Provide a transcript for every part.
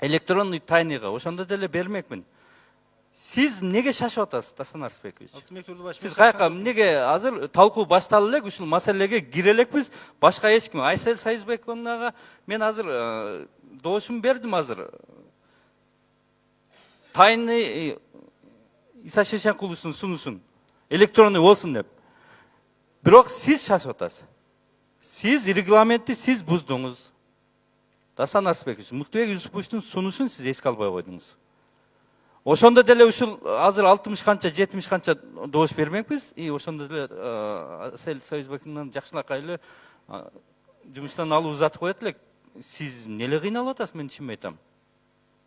электронный тайныга ошондо деле бермекмин. Сиз эмнеге шашып атасыз, Дастан Арсбекович? Алтынбек Турдубаевич, Сиз каяка эмнеге азыр талкуу башталып элек ушул маселеге кире элекпиз? Башка эч ким, Айсел Союзбековнага мен азыр добушумду бердим азыр. Тайный Иса Шешенкуловдун сунушун электронный болсун деп. Бирок сиз шашып атасыз. Сиз регламентти сиз буздуңуз. Дастан Арсбекович, Муктубек Юсуповичтун сунушун сиз эске албай койдуңуз. Ошондо деле ушул азыр 60 канча 70 канча добуш бермекпиз. И ошондо деле Айсел Союзбековдун жакшылакай эле жумуштан алып узатып коет элек. Сиз эмнеле кыйналып атасыз, мен түшүнбөй атам.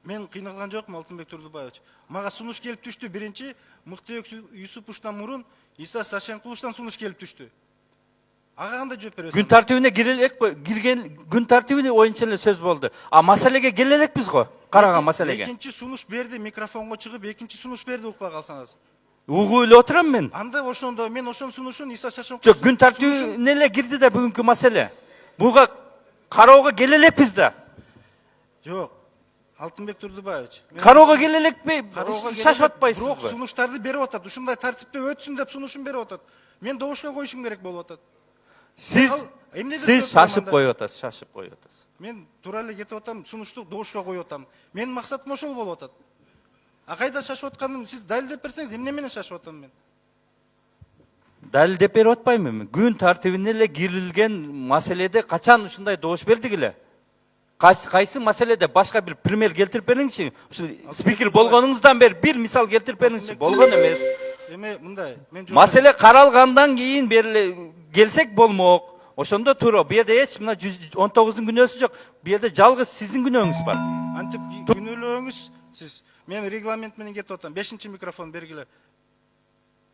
Мен кыйналган жокмун, Алтынбек Турдубаевич. Мага сунуш келип түштү. Биринчи Муктубек Юсуповичтан мурун Иса Шашенкуловдун сунуш келип түштү. Ага кандай жооп бересиз? Күн тартибине кирген күн тартибине оюнча эле сөз болду. А маселеге келе элекпиз го. Караган маселеге. Экинчи сунуш берди, микрофонго чыгып экинчи сунуш берди, укпай калсаңыз. Угуп эле отурам мен. Анда ошондо мен ошонун сунушун Иса Шашенкулов. Жок, күн тартибине эле кирди да бүгүнкү маселе. Буга кароого келе элекпиз да. Жок. Алтынбек Турдубаевич. Кароого келе элекпи? Шашып атпайсызбы? Бирок сунуштарды берип атат. Ушундай тартипте өтсүн деп сунушун берип атат. Мен добушка коюшум керек болуп атат. Сиз шашып коюп атасыз, шашып коюп атасыз. Мен туура эле кетип атам, сунушту добушка коюп атам. Менин максатым ошол болуп атат. А кайда шашып атканым сиз далилдеп берсеңиз, эмне менен шашып атам мен? Далилдеп берип атпаймынбы? Күн тартибине эле кирилген маселеде качан ушундай добуш бердик эле? Кайсы маселеде башка бир пример келтирип бериңизчи. Ушул спикер болгонуңуздан бери бир мисал келтирип бериңизчи. Болгон эмес. Эме мындай, мен маселе каралгандан кийин бери келсек болмок. Ошондо туура. Бу жерде эч мына 119-дун күнөөсү жок. Бу жерде жалгыз сиздин күнөөңүз бар. Антип күнөөлөөңүз сиз. Мен регламент менен кетип атам. 5-чи микрофон бергиле.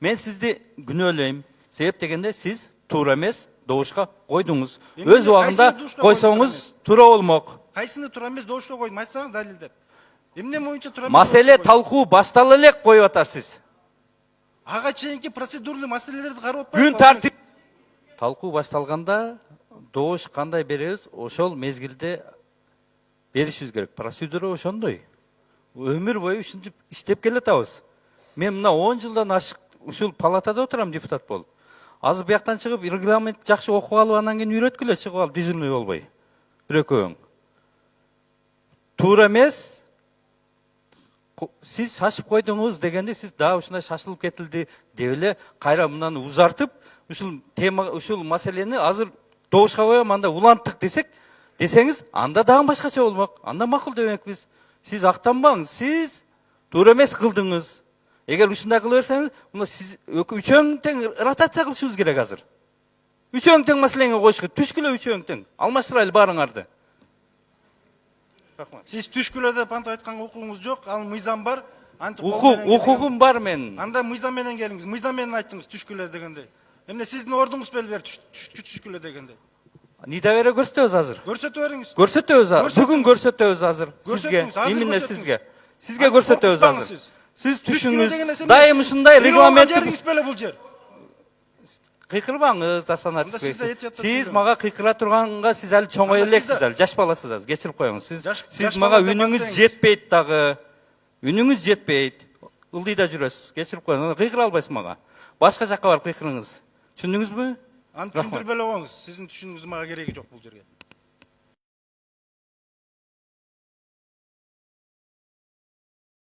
Мен сизди күнөөлөйм. Себеп дегенде сиз туура эмес добушка койдуңуз. Өз убагында койсоңуз туура болмок. Кайсыны туура эмес добушка койдум, айтсаңыз далилдеп. Эмне боюнча туура эмес? Маселе талкуу баштала элек коюп атасыз. Ага чейинки процедурлуу маселелерди карап атпайбы? Күн тартип талкуу башталганда добуш кандай беребиз, ошол мезгилде беришибиз керек. Процедура ошондой. Өмүр бою ушинтип иштеп келатабыз. Мен мына 10 жылдан ашык ушул палатада отурам, депутат болуп. Азыр бияктан чыгып регламент жакшы окуп алып, анан кийин үйрөткүлө чыгып алып дежурный болбой. Бир экөөң. Туура эмес. Сиз шашып койдуңуз дегенде сиз дагы ушундай шашылып кетилди деп эле кайра мынаны узартып, ушул тема, ушул маселени азыр добушка коем, анда уланттык десеңиз, анда дагы башкача болмок. Анда макул демекпиз. Сиз актанбаңыз, сиз туура эмес кылдыңыз. Эгер ушундай кыла берсеңиз, мына сиз үчөөң тең ротация кылышыбыз керек азыр. Үчөөң тең маселеңе коюшка, түшкүлө үчөөң тең. Алмаштырайлы баарыңарды. Сиз түшкүлө деп антип айтканга укугуңуз жок, ал мыйзам бар. Укугум бар менин. Анда мыйзам менен келиңиз. Мыйзам менен айттыңыз түшкүлө дегенде. Эмне сиздин ордуңуз белбер түшкүлө дегенде. Недоверие көрсөтөбүз азыр. Көрсөтө бериңиз. Көрсөтөбүз азыр. Бүгүн көрсөтөбүз азыр. Сизге, именно сизге. Сизге көрсөтөбүз азыр. Сиз түшүңүз дайым ушундай регламент беле бул жер. Кыйкырбаңыз, Дастан Арсбекович. Сиз мага кыйкыра турганга сиз али чоңой элексиз, али жаш баласыз азыр. Кечирип коюңуз. Сиз мага үнүңүз жетпейт дагы. Үнүңүз жетпейт. Ылдыйда жүрөсүз. Кечирип коюңуз. Кыйкыра албайсыз мага. Башка жакка барып кыйкырыңыз. Түшүндүңүзбү? Аны түшүндүрүп эле коюңуз. Сиздин түшүнүүңүз мага кереги жок бул жерге.